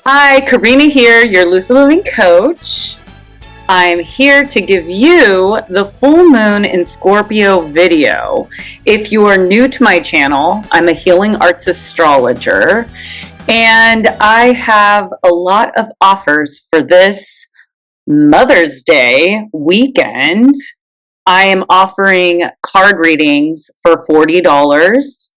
Hi, Karina here, your Lucid Living coach. I'm here to give you the full moon in Scorpio video. If you are new to my channel, I'm a healing arts astrologer, and I have a lot of offers for this Mother's Day weekend. I am offering card readings for $40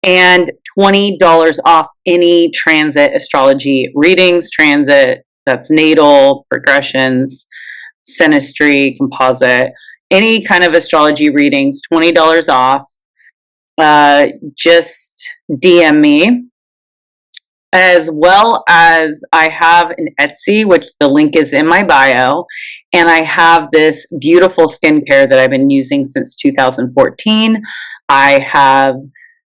and $20 off any transit astrology readings. Transit, that's natal, progressions, synastry, composite, any kind of astrology readings, $20 off. Just DM me. As well as I have an Etsy, which the link is in my bio, and I have this beautiful skincare that I've been using since 2014. I have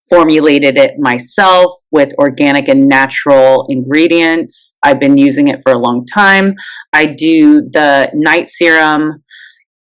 formulated it myself with organic and natural ingredients. I've been using it for a long time. I do the night serum,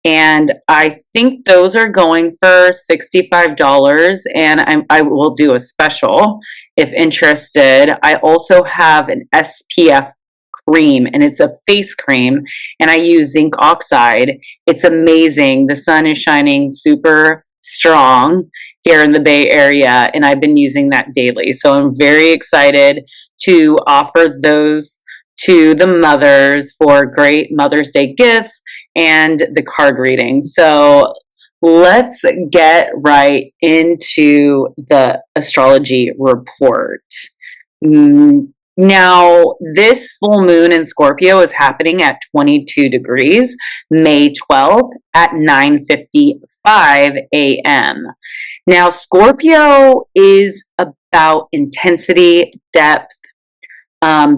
and I think those are going for $65, and I will do a special if interested. I also have an SPF cream, and it's a face cream, and I use zinc oxide. It's amazing. The sun is shining super strong here in the Bay Area, and I've been using that daily. So I'm very excited to offer those to the mothers for great Mother's Day gifts and the card reading. So let's get right into the astrology report. Now, this full moon in Scorpio is happening at 22 degrees, May 12th at 9:55 a.m. Now, Scorpio is about intensity, depth,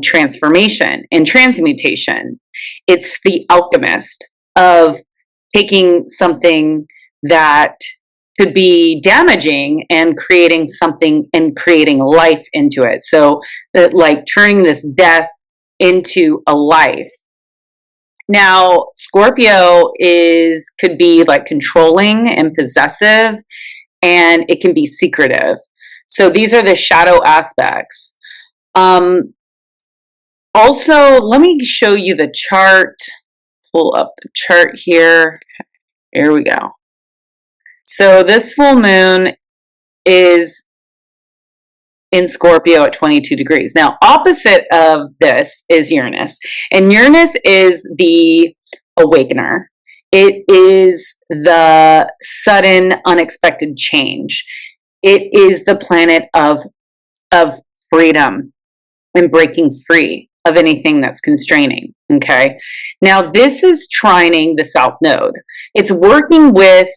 transformation, and transmutation. It's the alchemist of taking something that could be damaging and creating something and creating life into it. So like turning this death into a life. Now, Scorpio could be like controlling and possessive, and it can be secretive. So these are the shadow aspects. Also, let me show you the chart. Pull up the chart here. Here we go. So this full moon is in Scorpio at 22 degrees. Now, opposite of this is Uranus. And Uranus is the awakener. It is the sudden, unexpected change. It is the planet of freedom and breaking free of anything that's constraining, okay? Now, this is trining the South Node. It's working with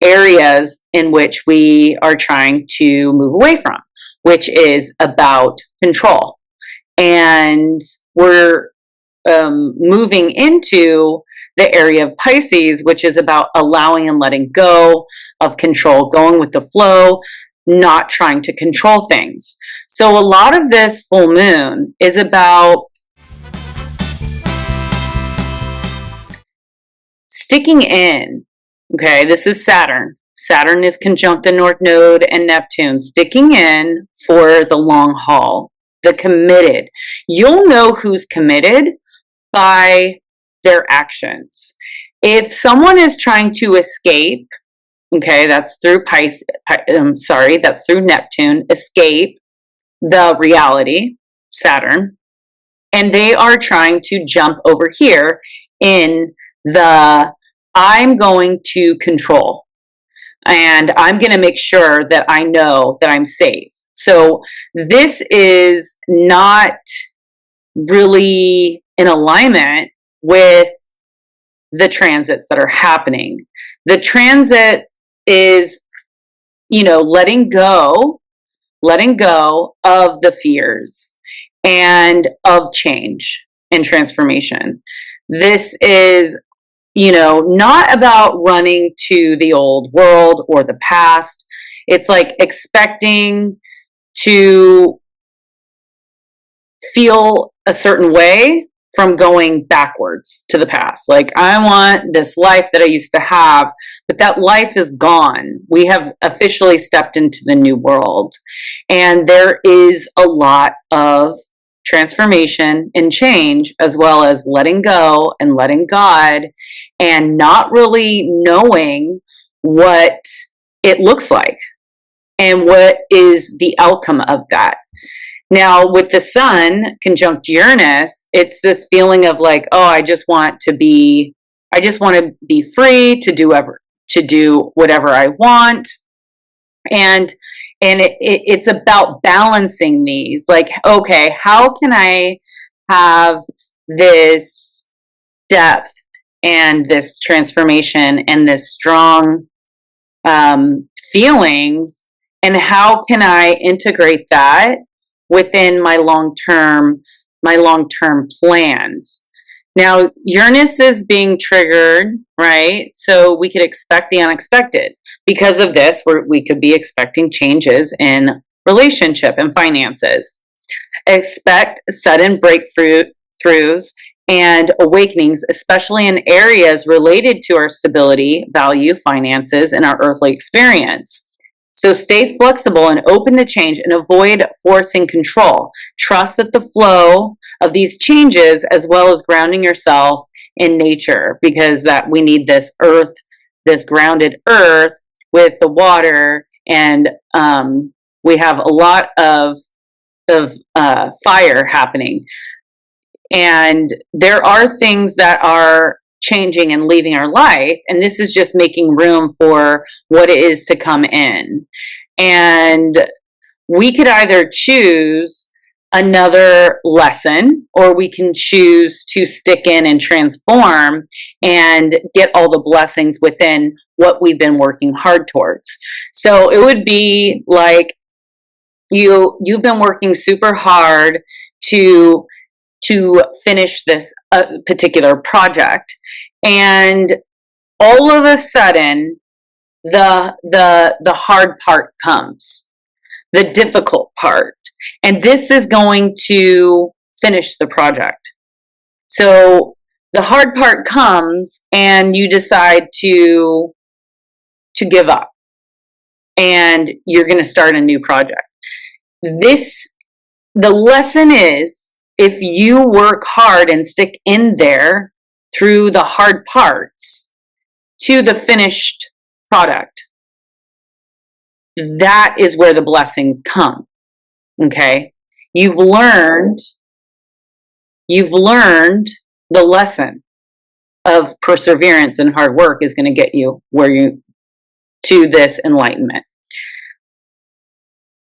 areas in which we are trying to move away from, which is about control. And we're moving into the area of Pisces, which is about allowing and letting go of control, going with the flow, not trying to control things. So a lot of this full moon is about sticking in. Okay, this is Saturn. Saturn is conjunct the North Node and Neptune, sticking in for the long haul, the committed. You'll know who's committed by their actions. If someone is trying to escape, okay, that's through that's through Neptune, escape the reality, Saturn, and they are trying to jump over here in the I'm going to control, and I'm going to make sure that I know that I'm safe. So this is not really in alignment with the transits that are happening. The transit is, letting go of the fears and of change and transformation. This is not about running to the old world or the past. It's like expecting to feel a certain way from going backwards to the past. Like, I want this life that I used to have, but that life is gone. We have officially stepped into the new world. And there is a lot of transformation and change, as well as letting go and letting God, and not really knowing what it looks like and what is the outcome of that. Now, with the sun conjunct Uranus, it's this feeling of like, oh, I just want to be free to do whatever I want. And it's about balancing these. Like, okay, how can I have this depth and this transformation and this strong feelings, and how can I integrate that within my long-term plans? Now, Uranus is being triggered, right? So we could expect the unexpected. Because of this, we could be expecting changes in relationship and finances. Expect sudden breakthroughs and awakenings, especially in areas related to our stability, value, finances, and our earthly experience. So stay flexible and open to change and avoid forcing control. Trust that the flow of these changes, as well as grounding yourself in nature, because that we need this earth, this grounded earth with the water, and we have a lot of fire happening. And there are things that are changing and leaving our life, and this is just making room for what is to come in. And we could either choose another lesson, or we can choose to stick in and transform and get all the blessings within what we've been working hard towards. So it would be like you've been working super hard to finish this particular project, and all of a sudden the hard part comes, the difficult part, and this is going to finish the project. So the hard part comes and you decide to give up, and you're going to start a new project. The lesson is, if you work hard and stick in there through the hard parts to the finished product, that is where the blessings come. Okay? You've learned the lesson of perseverance and hard work is going to get you to this enlightenment.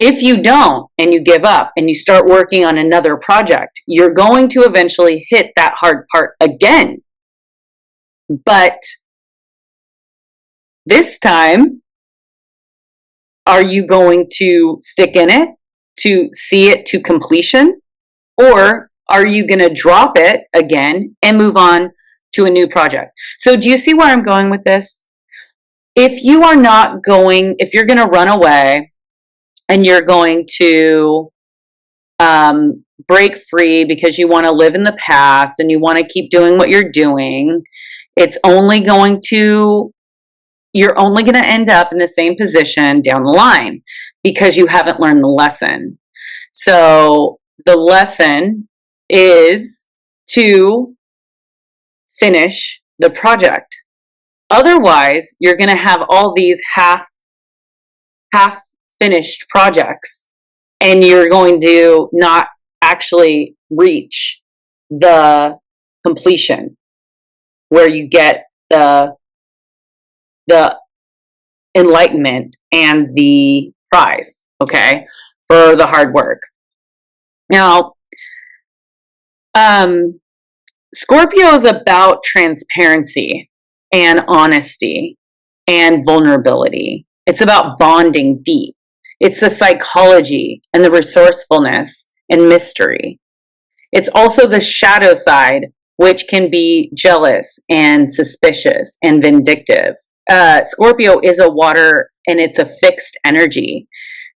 If you don't, and you give up and you start working on another project, you're going to eventually hit that hard part again. But this time, are you going to stick in it to see it to completion? Or are you going to drop it again and move on to a new project? So do you see where I'm going with this? If you're going to run away, and you're going to break free because you want to live in the past and you want to keep doing what you're doing, you're only going to end up in the same position down the line because you haven't learned the lesson. So the lesson is to finish the project. Otherwise, you're going to have all these half finished projects, and you're going to not actually reach the completion where you get the enlightenment and the prize, okay, for the hard work. Now, Scorpio is about transparency and honesty and vulnerability. It's about bonding deep. It's the psychology and the resourcefulness and mystery. It's also the shadow side, which can be jealous and suspicious and vindictive. Scorpio is a water, and it's a fixed energy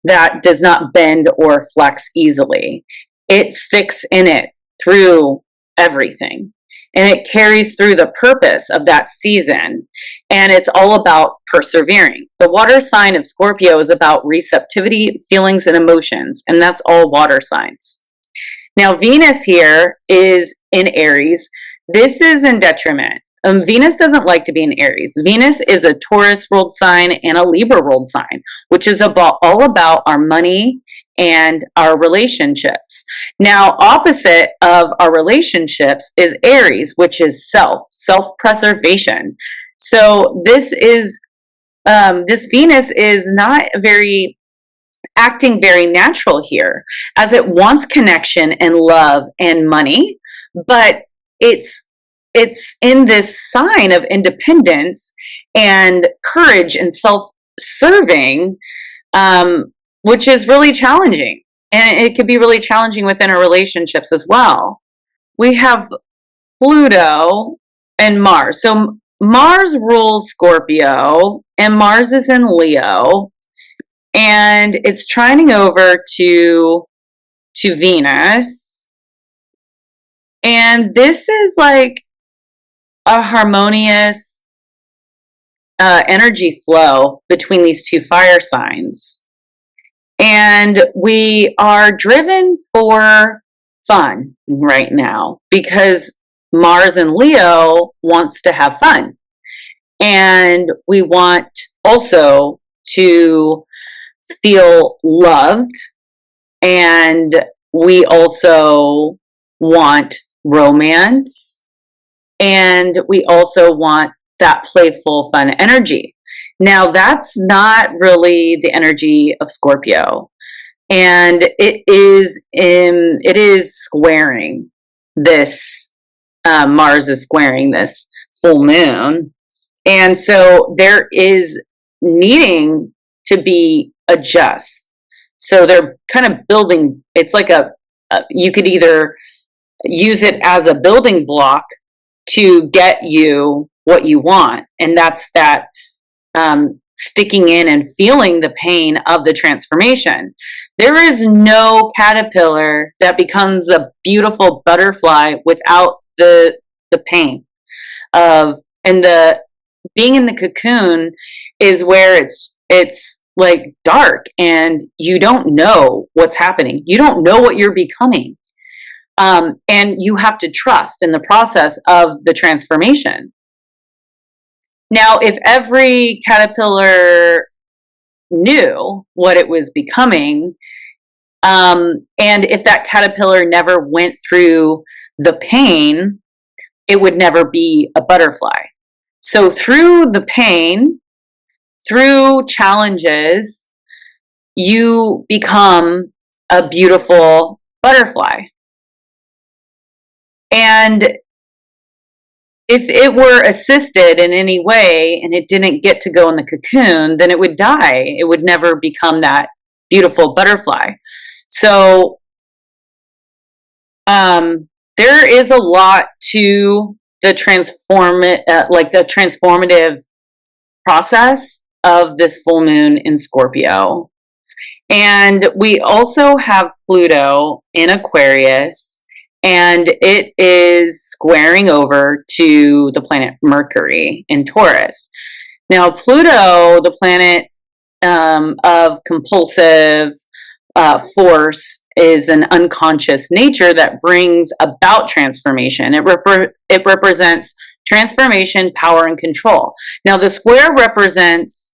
that does not bend or flex easily. It sticks in it through everything, and it carries through the purpose of that season, and it's all about persevering. The water sign of Scorpio is about receptivity, feelings, and emotions, and that's all water signs. Now, Venus here is in Aries. This is in detriment. Venus doesn't like to be in Aries. Venus is a Taurus ruled sign and a Libra ruled sign, which is all about our money and our relationships. Now, opposite of our relationships is Aries, which is self-preservation. So this Venus is not acting very natural here, as it wants connection and love and money, but it's in this sign of independence and courage and self-serving, which is really challenging. And it could be really challenging within our relationships as well. We have Pluto and Mars. So Mars rules Scorpio, and Mars is in Leo, and it's trining over to Venus. And this is like a harmonious energy flow between these two fire signs. And we are driven for fun right now because Mars in Leo wants to have fun. And we want also to feel loved, and we also want romance, and we also want that playful, fun energy. Now, that's not really the energy of Scorpio, and it is squaring this. Mars is squaring this full moon, and so there is needing to be adjust. So they're kind of building. It's like you could either use it as a building block to get you what you want, and that's that sticking in and feeling the pain of the transformation. There is no caterpillar that becomes a beautiful butterfly without the pain of, and the being in the cocoon is where it's like dark and you don't know what's happening. You don't know what you're becoming. And you have to trust in the process of the transformation. Now, if every caterpillar knew what it was becoming, and if that caterpillar never went through the pain, it would never be a butterfly. So through the pain, through challenges, you become a beautiful butterfly. And if it were assisted in any way and it didn't get to go in the cocoon, then it would die. It would never become that beautiful butterfly. So there is a lot to the transformative process of this full moon in Scorpio. And we also have Pluto in Aquarius, and it is squaring over to the planet Mercury in Taurus. Now, Pluto, the planet of compulsive force, is an unconscious nature that brings about transformation. It represents transformation, power, and control. Now, the square represents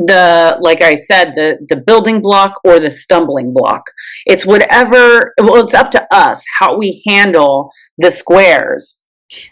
like I said, the building block or the stumbling block. It's whatever, well, it's up to us how we handle the squares.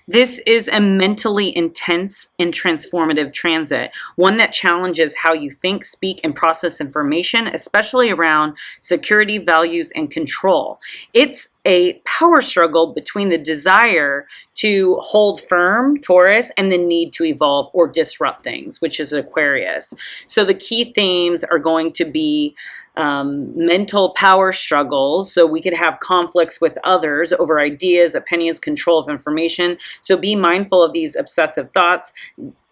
This is a mentally intense and transformative transit, one that challenges how you think, speak, and process information, especially around security, values, and control. It's a power struggle between the desire to hold firm, Taurus, and the need to evolve or disrupt things, which is Aquarius. So the key themes are going to be mental power struggles. So we could have conflicts with others over ideas, opinions, control of information. So be mindful of these obsessive thoughts,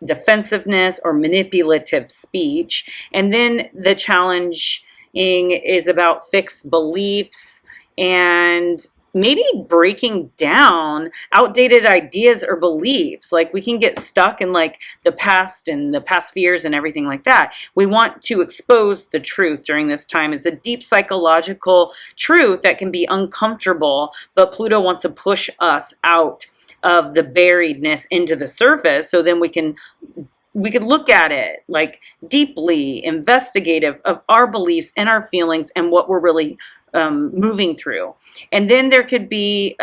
defensiveness, or manipulative speech. And then the challenging is about fixed beliefs and maybe breaking down outdated ideas or beliefs. Like we can get stuck in like the past and the past fears and everything like that. We want to expose the truth during this time. It's a deep psychological truth that can be uncomfortable, but Pluto wants to push us out of the buriedness into the surface, so then we can look at it like deeply investigative of our beliefs and our feelings and what we're really moving through. And then there could be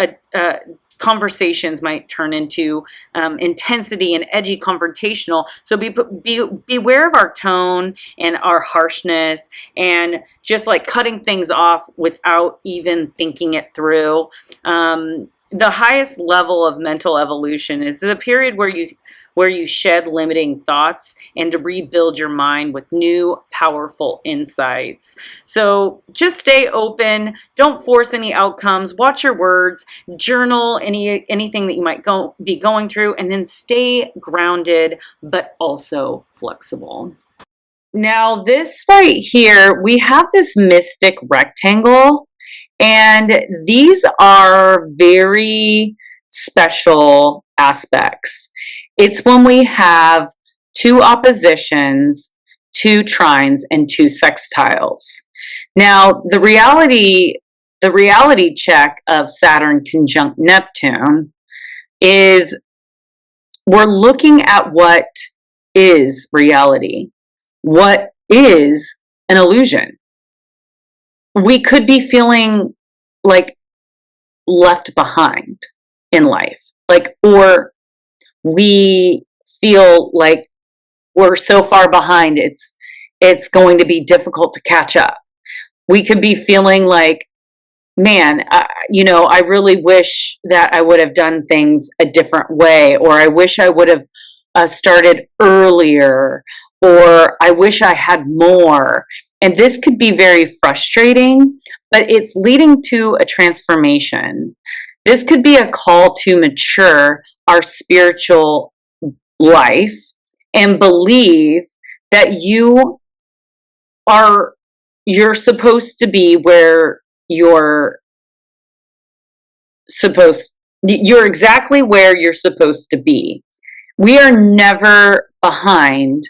conversations might turn into intensity and edgy confrontational. So beware of our tone and our harshness, and just like cutting things off without even thinking it through. The highest level of mental evolution is the period where you shed limiting thoughts and to rebuild your mind with new powerful insights. So just stay open, don't force any outcomes, watch your words, journal anything that you might be going through, and then stay grounded but also flexible. Now this right here, we have this mystic rectangle, and these are very special aspects. It's when we have 2 oppositions, 2 trines, and 2 sextiles. Now, the reality check of Saturn conjunct Neptune is we're looking at what is reality, what is an illusion. We could be feeling like left behind in life, or we feel like we're so far behind it's going to be difficult to catch up. We could be feeling like, man, I really wish that I would have done things a different way, or I wish I would have started earlier, or I wish I had more. And this could be very frustrating, but it's leading to a transformation. This could be a call to mature our spiritual life and believe that you're supposed to be where you're exactly where you're supposed to be. We are never behind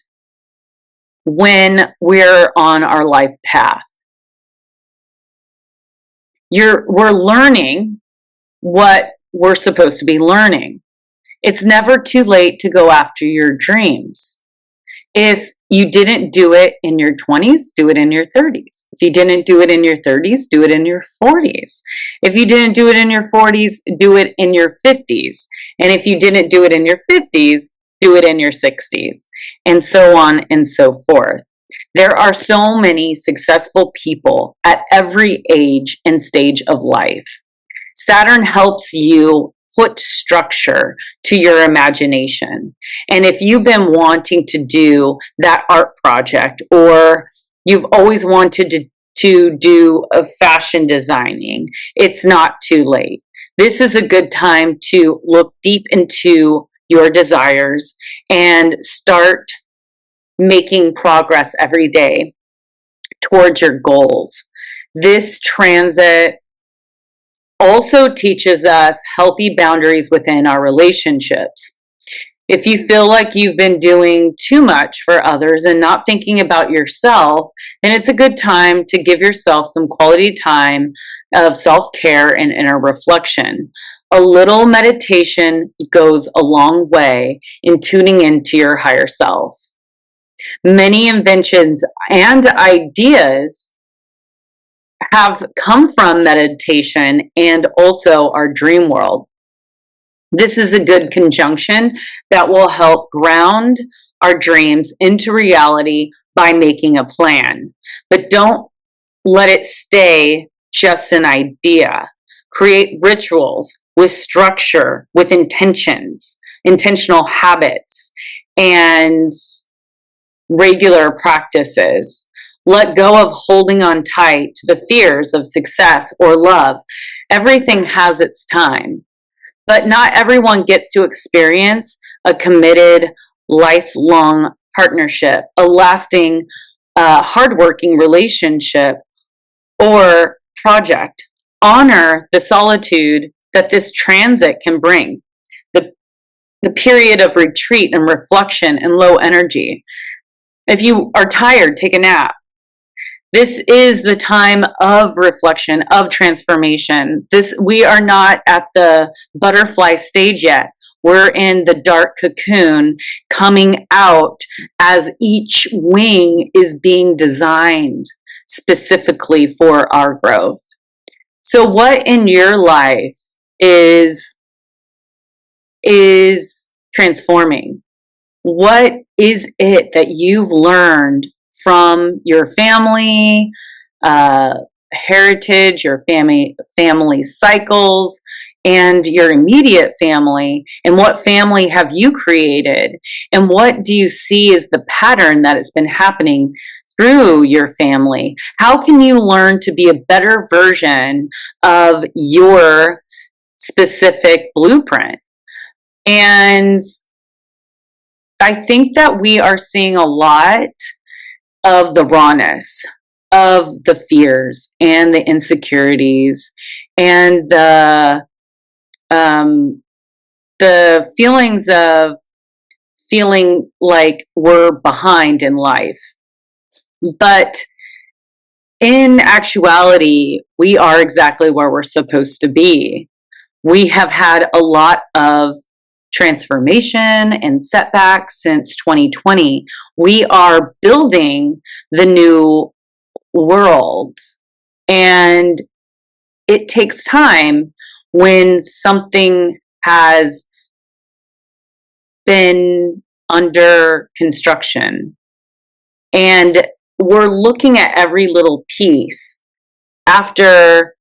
when we're on our life path. We're learning what we're supposed to be learning. It's never too late to go after your dreams. If you didn't do it in your 20s, do it in your 30s. If you didn't do it in your 30s, do it in your 40s. If you didn't do it in your 40s, do it in your 50s. And if you didn't do it in your 50s, do it in your 60s, and so on and so forth. There are so many successful people at every age and stage of life. Saturn helps you put structure to your imagination. And if you've been wanting to do that art project, or you've always wanted to do a fashion designing, it's not too late. This is a good time to look deep into your desires and start making progress every day towards your goals. This transit also teaches us healthy boundaries within our relationships. If you feel like you've been doing too much for others and not thinking about yourself, then it's a good time to give yourself some quality time of self-care and inner reflection. A little meditation goes a long way in tuning into your higher self. Many inventions and ideas have come from meditation and also our dream world. This is a good conjunction that will help ground our dreams into reality by making a plan. But don't let it stay just an idea. Create rituals with structure, with intentions, intentional habits, and regular practices. Let go of holding on tight to the fears of success or love. Everything has its time, but not everyone gets to experience a committed, lifelong partnership, a lasting, hardworking relationship or project honor the solitude that this transit can bring, the period of retreat and reflection and low energy. If you are tired, take a nap. This is the time of reflection, of transformation. We are not at the butterfly stage yet. We're in the dark cocoon coming out as each wing is being designed specifically for our growth. So what in your life is transforming? What is it that you've learned from your family, heritage, your family cycles, and your immediate family? And what family have you created? And what do you see as the pattern that has been happening through your family? How can you learn to be a better version of your specific blueprint? And I think that we are seeing a lot of the rawness, of the fears and the insecurities and the feelings of feeling like we're behind in life. But in actuality, we are exactly where we're supposed to be. We have had a lot of transformation and setbacks since 2020. We are building the new world, and it takes time when something has been under construction, and we're looking at every little piece. After,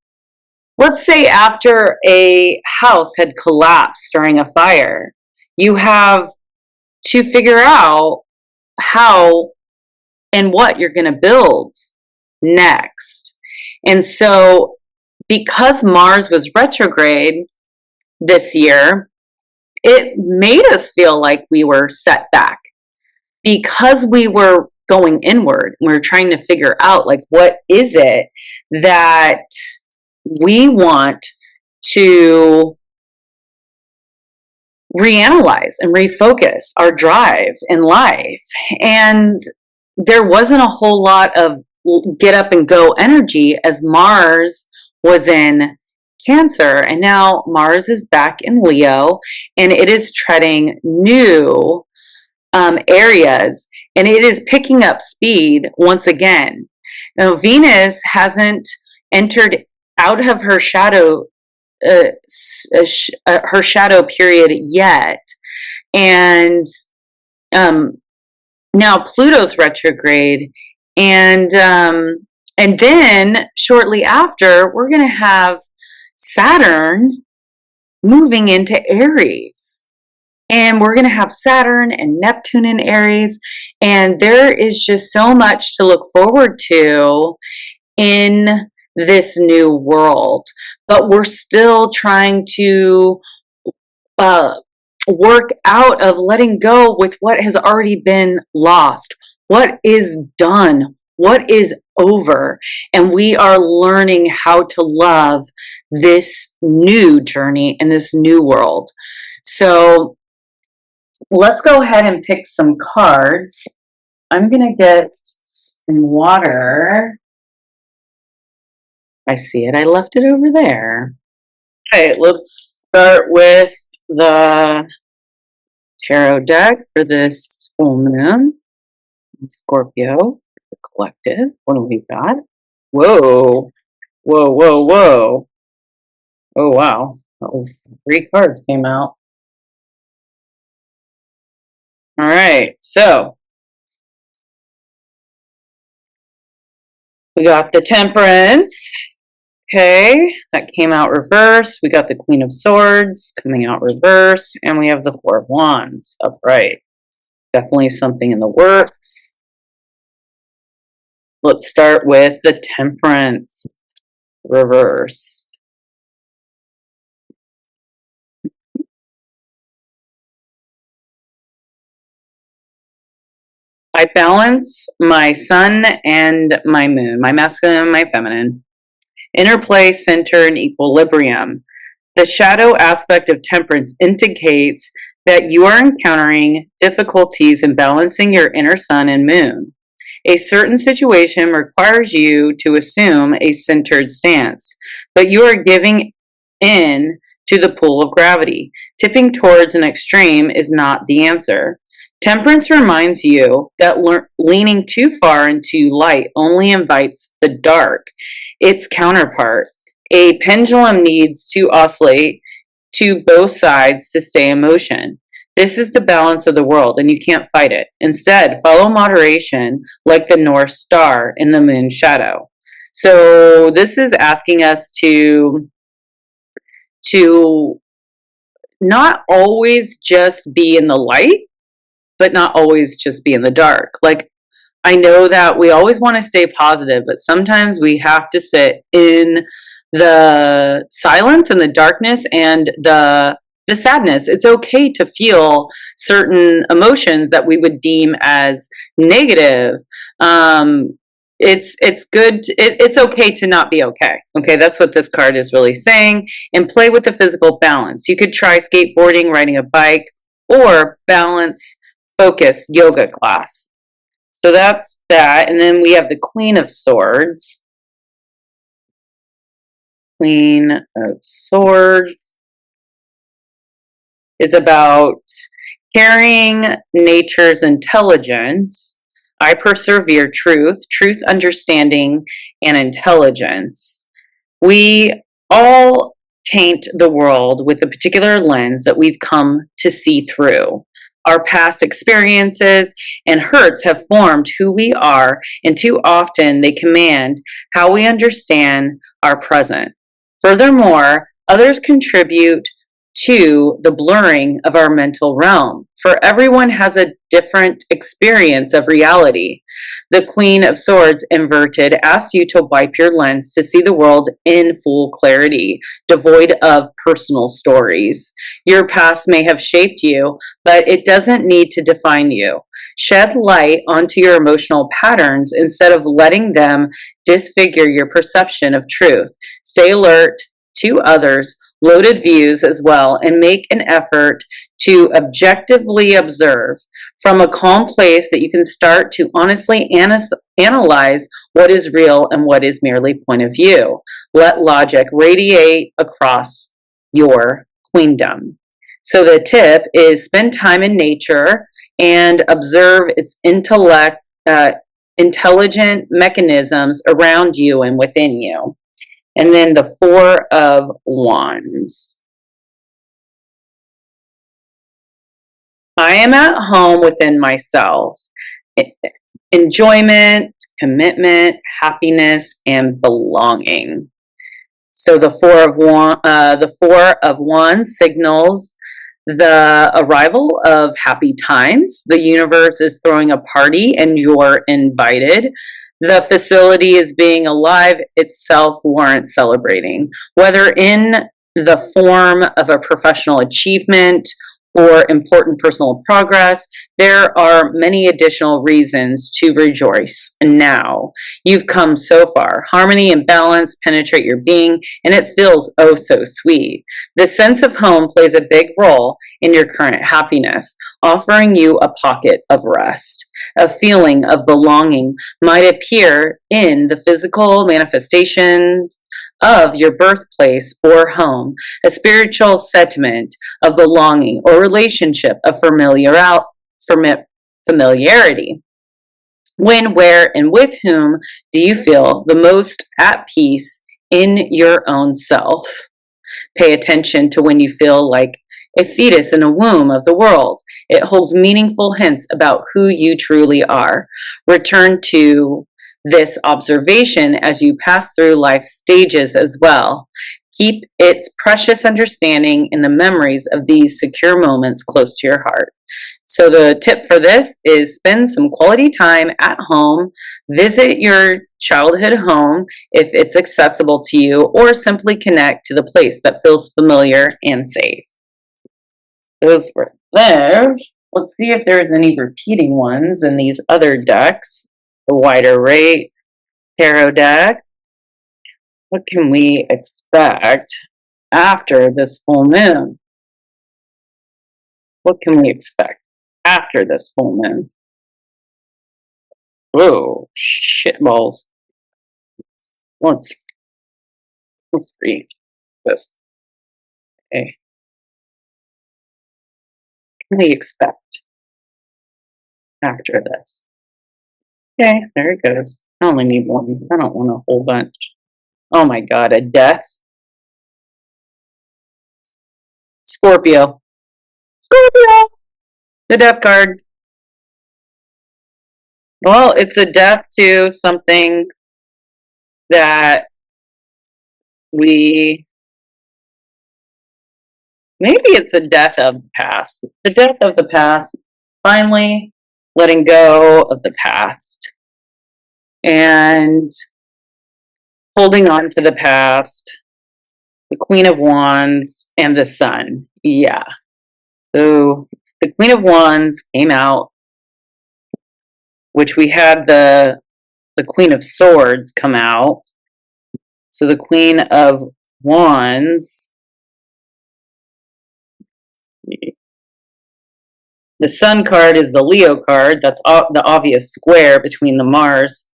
let's say, after a house had collapsed during a fire, you have to figure out how and what you're going to build next. And so, because Mars was retrograde this year, it made us feel like we were set back because we were going inward. We were trying to figure out, like, what is it that we want to reanalyze and refocus our drive in life. And there wasn't a whole lot of get up and go energy as Mars was in Cancer, and now Mars is back in Leo, and it is treading new areas, and it is picking up speed once again. Now, Venus hasn't entered out of her shadow period yet, and now Pluto's retrograde, and then shortly after we're going to have Saturn moving into Aries, and we're going to have Saturn and Neptune in Aries, and there is just so much to look forward to in this new world. But we're still trying to work out of letting go with what has already been lost, what is done, what is over, and we are learning how to love this new journey in this new world. So let's go ahead and pick some cards. I'm gonna get some water. I see it. I left it over there. All right, let's start with the tarot deck for this full moon. Scorpio, collective. What do we got? Whoa. Whoa, whoa, whoa. Oh, wow. That was 3 cards came out. All right, so we got the Temperance. Okay, that came out reverse. We got the Queen of Swords coming out reverse, and we have the Four of Wands upright. Definitely something in the works. Let's start with the Temperance reverse. I balance my sun and my moon, my masculine and my feminine. Interplay, center, and equilibrium. The shadow aspect of temperance indicates that you are encountering difficulties in balancing your inner sun and moon. A certain situation requires you to assume a centered stance, but you are giving in to the pull of gravity. Tipping towards an extreme is not the answer. Temperance reminds you that leaning too far into light only invites the dark, its counterpart. A pendulum needs to oscillate to both sides to stay in motion. This is the balance of the world, and you can't fight it. Instead, follow moderation like the North Star in the moon's shadow. So this is asking us to not always just be in the light, but not always just be in the dark. Like, I know that we always want to stay positive, but sometimes we have to sit in the silence and the darkness and the sadness. It's okay to feel certain emotions that we would deem as negative. It's good. It's okay to not be okay. Okay, that's what this card is really saying. And play with the physical balance. You could try skateboarding, riding a bike, or balance focused yoga class. So that's that. And then we have the Queen of Swords. Queen of Swords is about carrying nature's intelligence. I persevere truth, understanding, and intelligence. We all taint the world with a particular lens that we've come to see through. Our past experiences and hurts have formed who we are, and too often they command how we understand our present. Furthermore, others contribute to the blurring of our mental realm, for everyone has a different experience of reality. The Queen of Swords inverted asks you to wipe your lens to see the world in full clarity, devoid of personal stories. Your past may have shaped you, but it doesn't need to define you. Shed light onto your emotional patterns instead of letting them disfigure your perception of truth. Stay alert to others' loaded views as well, and make an effort to objectively observe from a calm place that you can start to honestly analyze what is real and what is merely point of view. Let logic radiate across your queendom. So the tip is spend time in nature and observe its intelligent mechanisms around you and within you. And then the Four of Wands. I am at home within myself. Enjoyment, commitment, happiness, and belonging. So the Four of Wands signals the arrival of happy times. The universe is throwing a party and you're invited. The facility is being alive itself warrants celebrating, whether in the form of a professional achievement or important personal progress. There are many additional reasons to rejoice now. You've come so far. Harmony and balance penetrate your being, and it feels oh so sweet. The sense of home plays a big role in your current happiness, offering you a pocket of rest. A feeling of belonging might appear in the physical manifestations of your birthplace or home, a spiritual sentiment of belonging or relationship of familiarity. When, where, and with whom do you feel the most at peace in your own self? Pay attention to when you feel like a fetus in a womb of the world. It holds meaningful hints about who you truly are. Return to this observation as you pass through life's stages as well. Keep its precious understanding in the memories of these secure moments close to your heart. So the tip for this is spend some quality time at home, visit your childhood home if it's accessible to you, or simply connect to the place that feels familiar and safe. Those were there. Let's see if there's any repeating ones in these other decks. The Wider Rate Tarot deck. What can we expect after this full moon? What can we expect after this full moon? Oh, shitballs. Let's read this. Okay. What can we expect after this? Okay, there it goes. I only need one. I don't want a whole bunch. Oh my god, a death. Scorpio. Scorpio! The death card. Well, it's a death to something that maybe it's a death of the past. The death of the past. Finally letting go of the past. And holding on to the past. The Queen of Wands and the Sun. Yeah. So the Queen of Wands came out, which we had the Queen of Swords come out. So the Queen of Wands, the Sun card is the Leo card. That's the obvious square between the Mars.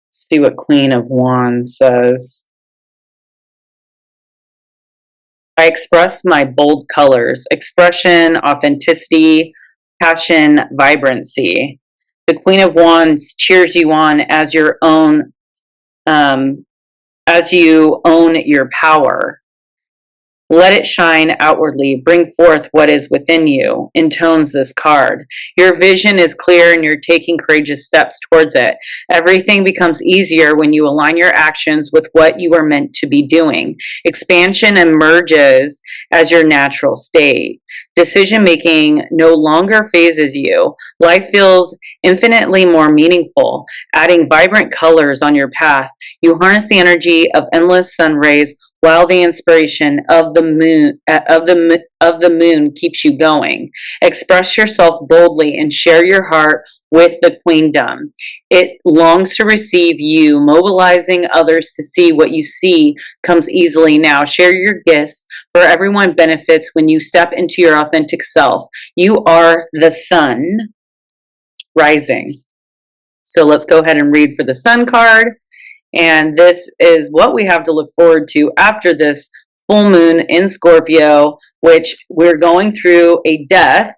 Let's see what Queen of Wands says. I express my bold colors, expression, authenticity, passion, vibrancy. The Queen of Wands cheers you on as your own, as you own your power. Let it shine outwardly. Bring forth what is within you, intones this card. Your vision is clear and you're taking courageous steps towards it. Everything becomes easier when you align your actions with what you are meant to be doing. Expansion emerges as your natural state. Decision making no longer phases you. Life feels infinitely more meaningful. Adding vibrant colors on your path, you harness the energy of endless sun rays while the inspiration of the moon keeps you going. Express yourself boldly and share your heart with the queendom. It longs to receive you. Mobilizing others to see what you see comes easily now. Share your gifts, for everyone benefits when you step into your authentic self. You are the sun rising. So let's go ahead and read for the Sun card. And this is what we have to look forward to after this full moon in Scorpio, which we're going through a death.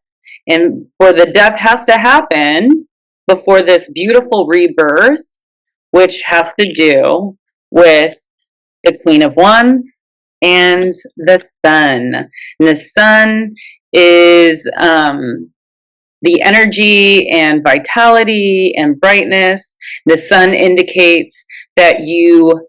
And for the death has to happen before this beautiful rebirth, which has to do with the Queen of Wands and the Sun. And the Sun is the energy and vitality and brightness. The Sun indicates that you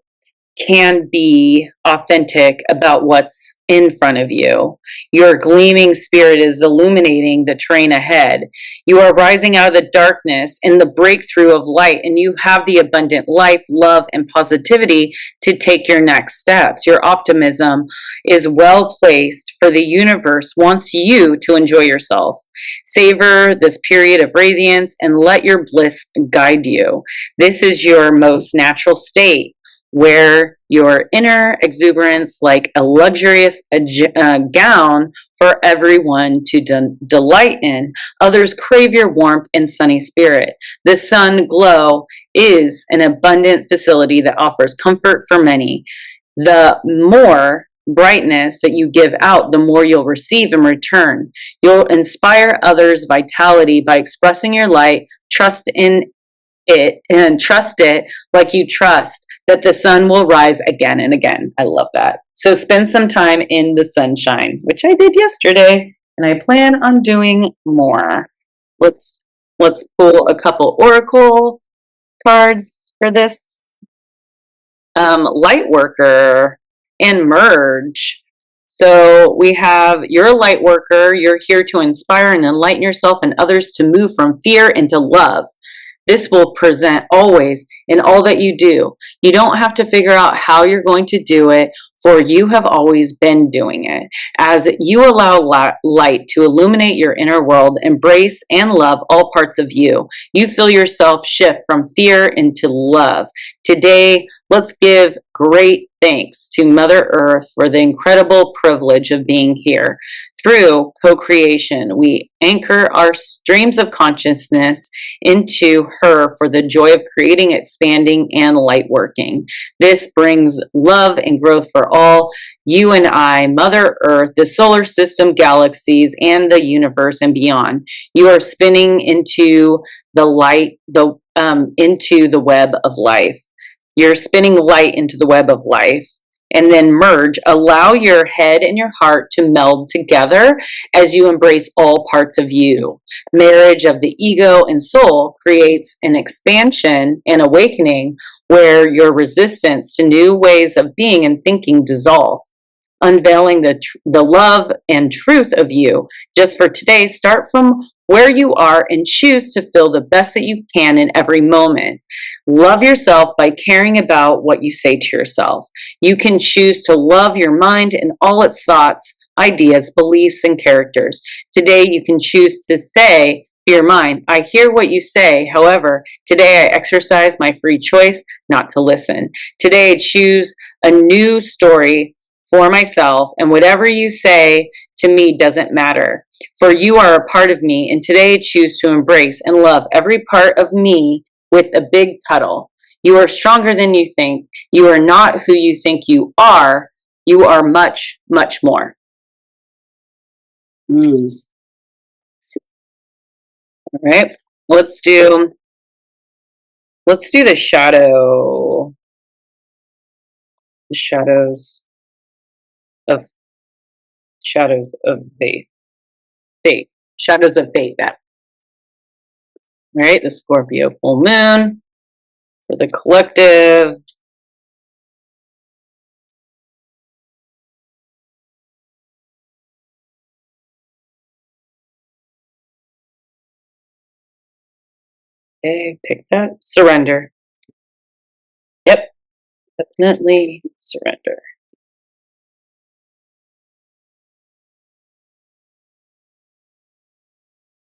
can be authentic about what's in front of you. Your gleaming spirit is illuminating the terrain ahead. You are rising out of the darkness in the breakthrough of light, and you have the abundant life, love, and positivity to take your next steps. Your optimism is well placed, for the universe wants you to enjoy yourself. Savor this period of radiance and let your bliss guide you. This is your most natural state. Wear your inner exuberance like a luxurious gown for everyone to delight in. Others crave your warmth and sunny spirit. The sun glow is an abundant facility that offers comfort for many. The more brightness that you give out, the more you'll receive in return. You'll inspire others' vitality by expressing your light. Trust in it and trust it like you trust that the sun will rise again and again. I love that. So spend some time in the sunshine, which I did yesterday, and I plan on doing more. Let's pull a couple oracle cards for this. Light worker and merge. So we have, you're a light worker. You're here to inspire and enlighten yourself and others to move from fear into love. This will present always in all that you do. You don't have to figure out how you're going to do it, for you have always been doing it. As you allow light to illuminate your inner world, embrace and love all parts of you. You feel yourself shift from fear into love. Today, let's give great thanks to Mother Earth for the incredible privilege of being here. Through co-creation, we anchor our streams of consciousness into her for the joy of creating, expanding, and light working. This brings love and growth for all. You and I, Mother Earth, the solar system, galaxies, and the universe and beyond. You are spinning into the light, into the web of life. You're spinning light into the web of life, and then merge. Allow your head and your heart to meld together as you embrace all parts of you. Marriage of the ego and soul creates an expansion and awakening where your resistance to new ways of being and thinking dissolve. Unveiling the love and truth of you. Just for today, start from where you are and choose to feel the best that you can in every moment. Love yourself by caring about what you say to yourself. You can choose to love your mind and all its thoughts, ideas, beliefs, and characters. Today, you can choose to say to your mind, I hear what you say. However, today I exercise my free choice not to listen. Today, I choose a new story for myself, and whatever you say to me doesn't matter. For you are a part of me, and today I choose to embrace and love every part of me with a big cuddle. You are stronger than you think. You are not who you think you are. You are much, much more. All right, let's do the shadow. The shadows of faith. Shadows of faith. All right, the Scorpio full moon for the collective. Okay, pick that. Surrender. Yep, definitely surrender.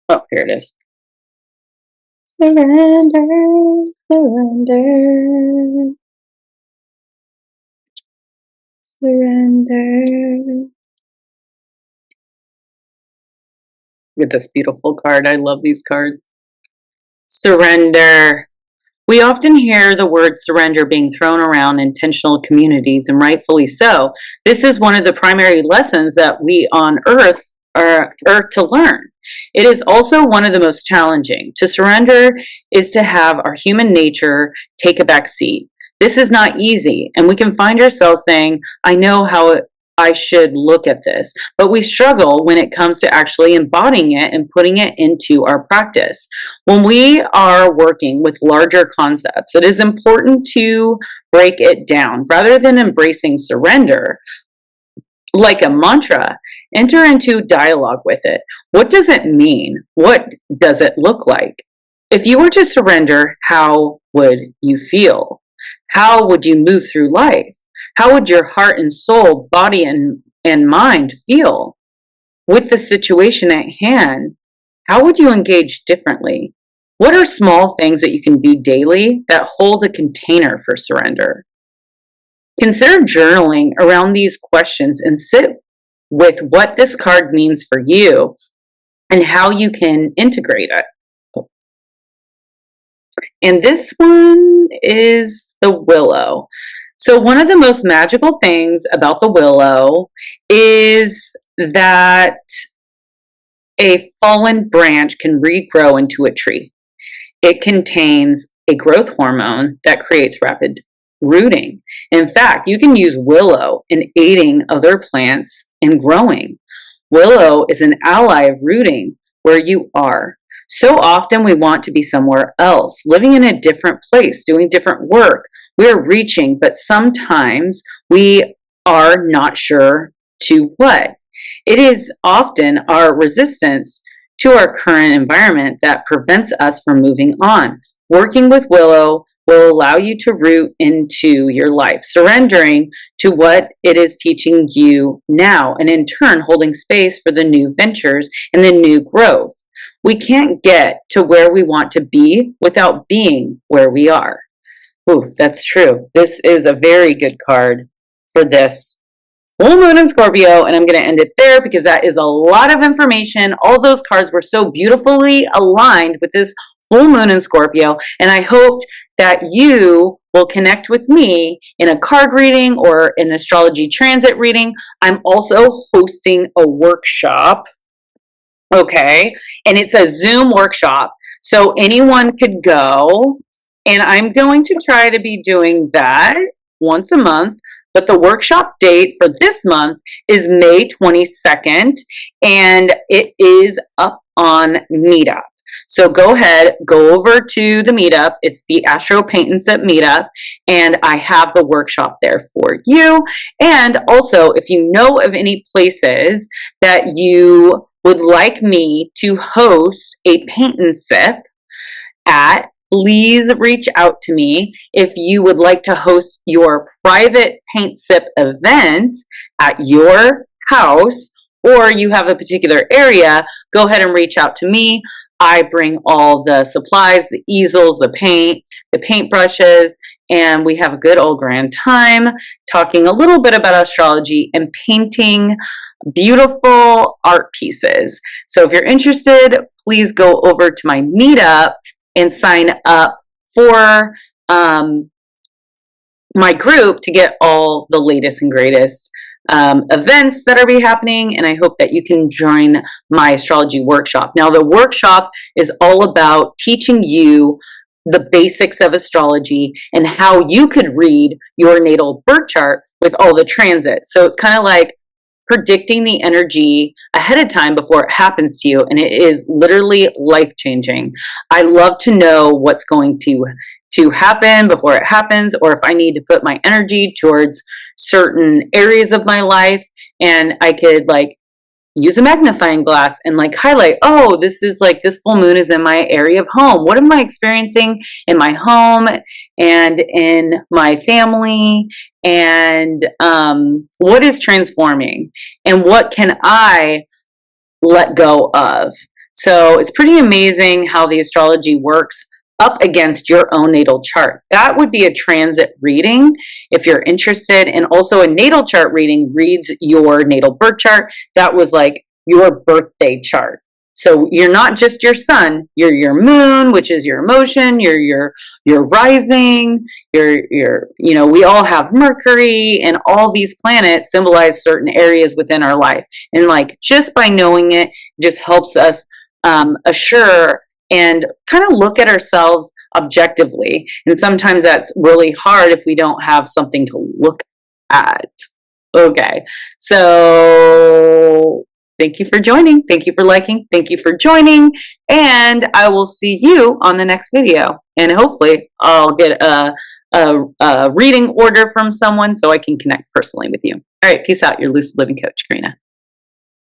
Oh, here it is. Surrender, surrender, surrender. Look at this beautiful card. I love these cards. Surrender. We often hear the word surrender being thrown around in intentional communities, and rightfully so. This is one of the primary lessons that we on Earth are to learn. It is also one of the most challenging. To surrender is to have our human nature take a back seat. This is not easy, and we can find ourselves saying, I know how I should look at this, but we struggle when it comes to actually embodying it and putting it into our practice. When we are working with larger concepts, it is important to break it down. Rather than embracing surrender like a mantra, enter into dialogue with it. What does it mean? What does it look like? If you were to surrender, how would you feel? How would you move through life? How would your heart and soul, body and mind feel with the situation at hand? How would you engage differently? What are small things that you can do daily that hold a container for surrender? Consider journaling around these questions and sit with what this card means for you and how you can integrate it. And this one is the willow. So one of the most magical things about the willow is that a fallen branch can regrow into a tree. It contains a growth hormone that creates rapid rooting. In fact, you can use willow in aiding other plants in growing. Willow is an ally of rooting where you are. So often we want to be somewhere else, living in a different place, doing different work. We're reaching, but sometimes we are not sure to what. It is often our resistance to our current environment that prevents us from moving on. working with Willow will allow you to root into your life, surrendering to what it is teaching you now, and in turn holding space for the new ventures and the new growth. We can't get to where we want to be without being where we are. Ooh, that's true. This is a very good card for this full moon in Scorpio, and I'm going to end it there because that is a lot of information. All those cards were so beautifully aligned with this full moon in Scorpio, and I hoped that you will connect with me in a card reading or an astrology transit reading. I'm also hosting a workshop, okay, and it's a Zoom workshop, so anyone could go, and I'm going to try to be doing that once a month. But the workshop date for this month is May 22nd, and it is up on Meetup. So go ahead, go over to the Meetup. It's the Astro Paint and Sip Meetup, and I have the workshop there for you. And also, if you know of any places that you would like me to host a paint and sip at, please reach out to me. If you would like to host your private paint sip event at your house, or you have a particular area, go ahead and reach out to me. I bring all the supplies, the easels, the paint brushes, and we have a good old grand time talking a little bit about astrology and painting beautiful art pieces. So if you're interested, please go over to my Meetup and sign up for my group to get all the latest and greatest events that are be happening, and I hope that you can join my astrology workshop. Now, the workshop is all about teaching you the basics of astrology and how you could read your natal birth chart with all the transits. So it's kind of like predicting the energy ahead of time before it happens to you, and it is literally life-changing. I love to know what's going to happen before it happens, or if I need to put my energy towards certain areas of my life, and I could like use a magnifying glass and like highlight, oh, this is like, this full moon is in my area of home. What am I experiencing in my home and in my family? And what is transforming? And what can I let go of? So it's pretty amazing how the astrology works up against your own natal chart. That would be a transit reading if you're interested. And also a natal chart reading reads your natal birth chart. That was like your birthday chart. So you're not just your sun, you're your moon, which is your emotion, your rising, you know, we all have Mercury, and all these planets symbolize certain areas within our life. And like, just by knowing it just helps us assure and kind of look at ourselves objectively. And sometimes that's really hard if we don't have something to look at. Okay, so thank you for joining. Thank you for liking. Thank you for joining. And I will see you on the next video. And hopefully I'll get a reading order from someone so I can connect personally with you. All right, peace out. Your Lucid Living Coach, Karina.